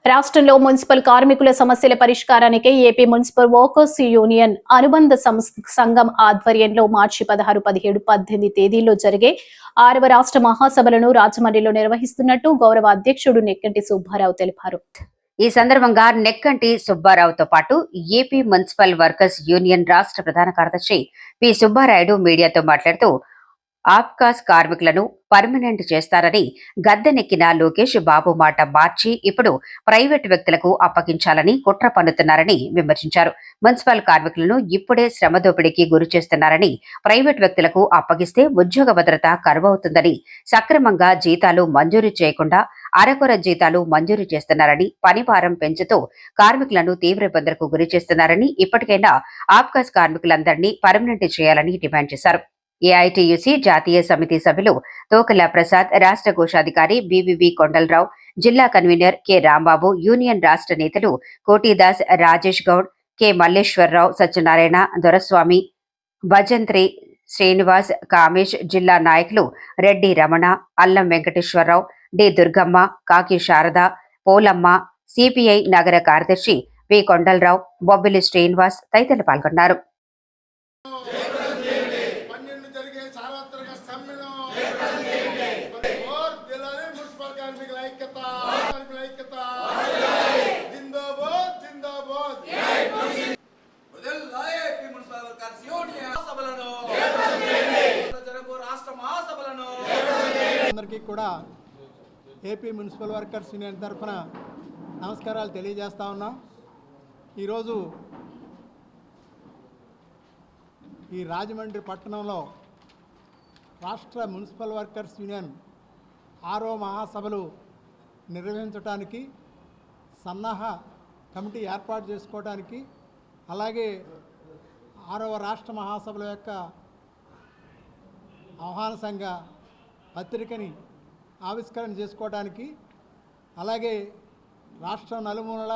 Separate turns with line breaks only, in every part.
రాష్ట్రంలో మున్సిపల్ కార్మికుల సమస్యల పరిష్కారానికి ఏపీ మున్సిపల్ వర్కర్స్ యూనియన్ అనుబంధ సంఘం ఆధ్వర్యంలో మార్చి 16, 17, 18 తేదీల్లో జరిగే 6వ రాష్ట్ర మహాసభలను రాజమండ్రిలో నిర్వహిస్తున్నట్టు గౌరవ అధ్యక్షుడు నెక్కంటి సుబ్బారావు తెలిపారు.
ఈ సందర్భంగా నెక్కంటి సుబ్బారావుతో పాటు ఏపీ మున్సిపల్ వర్కర్స్ యూనియన్ రాష్ట్ర ప్రధాన కార్యదర్శి పి సుబ్బారాయుడు మీడియాతో మాట్లాడుతూ ఆప్కాస్ కార్మికులను పర్మనెంట్ చేస్తారని గద్దెనెక్కిన లోకేష్ బాబు మాట మార్చి ఇప్పుడు ప్రైవేటు వ్యక్తులకు అప్పగించాలని కుట్ర పన్నుతున్నారని విమర్శించారు. మున్సిపల్ కార్మికులను ఇప్పుడే శ్రమ దోపిడీకి గురి చేస్తున్నారని, ప్రైవేటు వ్యక్తులకు అప్పగిస్తే ఉద్యోగ భద్రత కరువవుతుందని, సక్రమంగా జీతాలు మంజూరు చేయకుండా అరకొర జీతాలు మంజూరు చేస్తున్నారని, పనిభారం పెంచుతూ కార్మికులను తీవ్ర ఇబ్బందులకు గురి చేస్తున్నారని, ఇప్పటికైనా ఆప్కాస్ కార్మికులందరినీ పర్మనెంట్ చేయాలని డిమాండ్ చేశారు. ఏఐటీయూసీ జాతీయ సమితి సభ్యులు తోకల ప్రసాద్, రాష్ట్ర కోశాధికారి బీవీవీ కొండలరావు, జిల్లా కన్వీనర్ కె రాంబాబు, యూనియన్ రాష్ట్ర నేతలు కోటిదాస్, రాజేష్ గౌడ్, కె మల్లేశ్వరరావు, సత్యనారాయణ, దొరస్వామి, భజంత్రి శ్రీనివాస్, కామేష్, జిల్లా నాయకులు రెడ్డి రమణ, అల్లం వెంకటేశ్వరరావు, డి దుర్గమ్మ, కాకి శారద, పోలమ్మ, సిపిఐ నగర కార్యదర్శి వి కొండలరావు, బొబ్బిలి శ్రీనివాస్ తదితరులు పాల్గొన్నారు.
అందరికీ కూడా ఏపీ మున్సిపల్ వర్కర్స్ యూనియన్ తరఫున నమస్కారాలు తెలియజేస్తా ఉన్నాం. ఈరోజు ఈ రాజమండ్రి పట్టణంలో రాష్ట్ర మున్సిపల్ వర్కర్స్ యూనియన్ 6వ మహాసభలు నిర్వహించడానికి సన్నాహ కమిటీ ఏర్పాటు చేసుకోవడానికి, అలాగే 6వ రాష్ట్ర మహాసభల యొక్క ఆహ్వాన సంఘ పత్రికని ఆవిష్కరణ చేసుకోవడానికి, అలాగే రాష్ట్రం నలుమూలల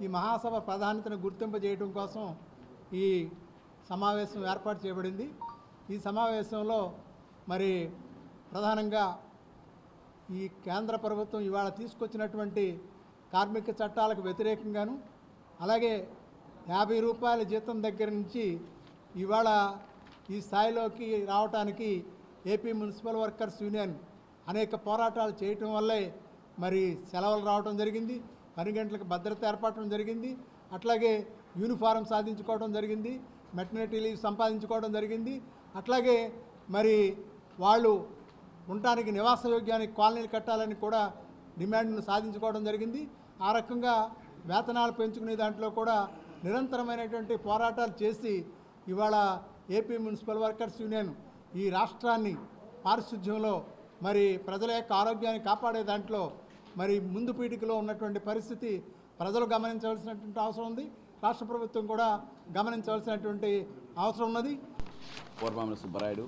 ఈ మహాసభ ప్రాధాన్యతను గుర్తింపజేయడం కోసం ఈ సమావేశం ఏర్పాటు చేయబడింది. ఈ సమావేశంలో మరి ప్రధానంగా ఈ కేంద్ర ప్రభుత్వం ఇవాళ తీసుకొచ్చినటువంటి కార్మిక చట్టాలకు వ్యతిరేకంగాను, అలాగే 50 రూపాయల జీతం దగ్గర నుంచి ఇవాళ ఈ స్థాయిలోకి రావడానికి ఏపీ మున్సిపల్ వర్కర్స్ యూనియన్ అనేక పోరాటాలు చేయటం వల్లే మరి సెలవులు రావడం జరిగింది, పని గంటలకు భద్రత ఏర్పడటం జరిగింది, అట్లాగే యూనిఫారం సాధించుకోవడం జరిగింది, మెటర్నిటీ లీవ్ సంపాదించుకోవడం జరిగింది, అట్లాగే మరి వాళ్ళు ఉండటానికి నివాస యోగ్యానికి కాలనీలు కట్టాలని కూడా డిమాండ్ను సాధించుకోవడం జరిగింది. ఆ రకంగా వేతనాలు పెంచుకునే దాంట్లో కూడా నిరంతరమైనటువంటి పోరాటాలు చేసి ఇవాళ ఏపీ మున్సిపల్ వర్కర్స్ యూనియన్ ఈ రాష్ట్రాన్ని పారిశుధ్యంలో మరి ప్రజల యొక్క ఆరోగ్యాన్ని కాపాడే దాంట్లో మరి ముందు పీఠికలో ఉన్నటువంటి పరిస్థితి ప్రజలు గమనించవలసినటువంటి అవసరం ఉంది, రాష్ట్ర ప్రభుత్వం కూడా గమనించవలసినటువంటి అవసరం ఉన్నది.
Purvamala Subbarayudu,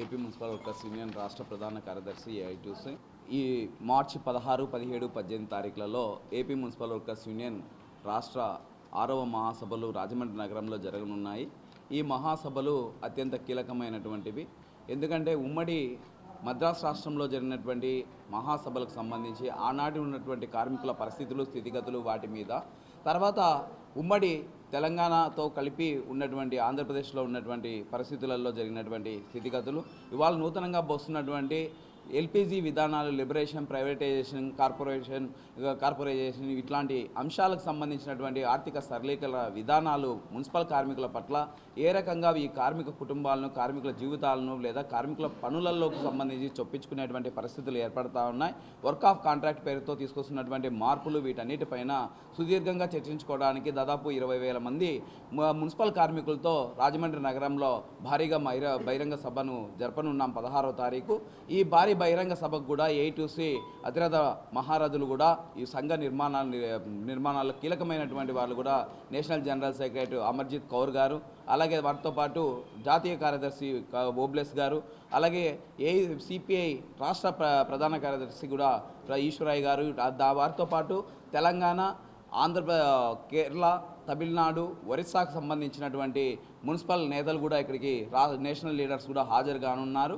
AP municipal workers union రాష్ట్ర ప్రధాన కార్యదర్శి ఏఐటీయూసీ. ఈ మార్చి 16, 17, 18 తారీఖులలో ఏపీ మున్సిపల్ వర్కర్స్ యూనియన్ రాష్ట్ర 6వ మహాసభలు రాజమండ్రి నగరంలో జరగనున్నాయి. ఈ మహాసభలు అత్యంత కీలకమైనటువంటివి. ఎందుకంటే ఉమ్మడి మద్రాసు రాష్ట్రంలో జరిగినటువంటి మహాసభలకు సంబంధించి ఆనాటి ఉన్నటువంటి కార్మికుల పరిస్థితులు, స్థితిగతులు, వాటి మీద, తర్వాత ఉమ్మడి తెలంగాణతో కలిపి ఉన్నటువంటి ఆంధ్రప్రదేశ్లో ఉన్నటువంటి పరిస్థితులలో జరిగినటువంటి స్థితిగతులు, ఇవాళ నూతనంగా వస్తున్నటువంటి ఎల్పిజి విధానాలు, లిబరేషన్, ప్రైవేటైజేషన్, కార్పొరేషన్ ఇట్లాంటి అంశాలకు సంబంధించినటువంటి ఆర్థిక సరళీకరణ విధానాలు మున్సిపల్ కార్మికుల పట్ల ఏ రకంగా ఈ కార్మిక కుటుంబాలను, కార్మికుల జీవితాలను లేదా కార్మికుల పనులలోకి సంబంధించి చొప్పించుకునేటువంటి పరిస్థితులు ఏర్పడతా ఉన్నాయి. వర్క్ ఆఫ్ కాంట్రాక్ట్ పేరుతో తీసుకొస్తున్నటువంటి మార్పులు, వీటన్నిటిపైన సుదీర్ఘంగా చర్చించుకోవడానికి దాదాపు 20,000 మంది మున్సిపల్ కార్మికులతో రాజమండ్రి నగరంలో భారీగా బహిరంగ సభను జరపనున్నాం 16వ తారీఖు. ఈ భారీ బహిరంగ సభకు కూడా ఏఐటీయూసీ అతిరథ మహారథులు కూడా ఈ సంఘ నిర్మాణాల్లో కీలకమైనటువంటి వాళ్ళు కూడా national general secretary Amarjit Kaur గారు, అలాగే వారితో పాటు జాతీయ కార్యదర్శి ఓబ్లెస్ గారు, అలాగే సిపిఐ రాష్ట్ర ప్రధాన కార్యదర్శి కూడా ఈశ్వరయ్య గారు, వారితో పాటు తెలంగాణ, కేరళ, తమిళనాడు, ఒరిస్సాకు సంబంధించినటువంటి మున్సిపల్ నేతలు కూడా ఇక్కడికి నేషనల్ లీడర్స్ కూడా హాజరు కానున్నారు.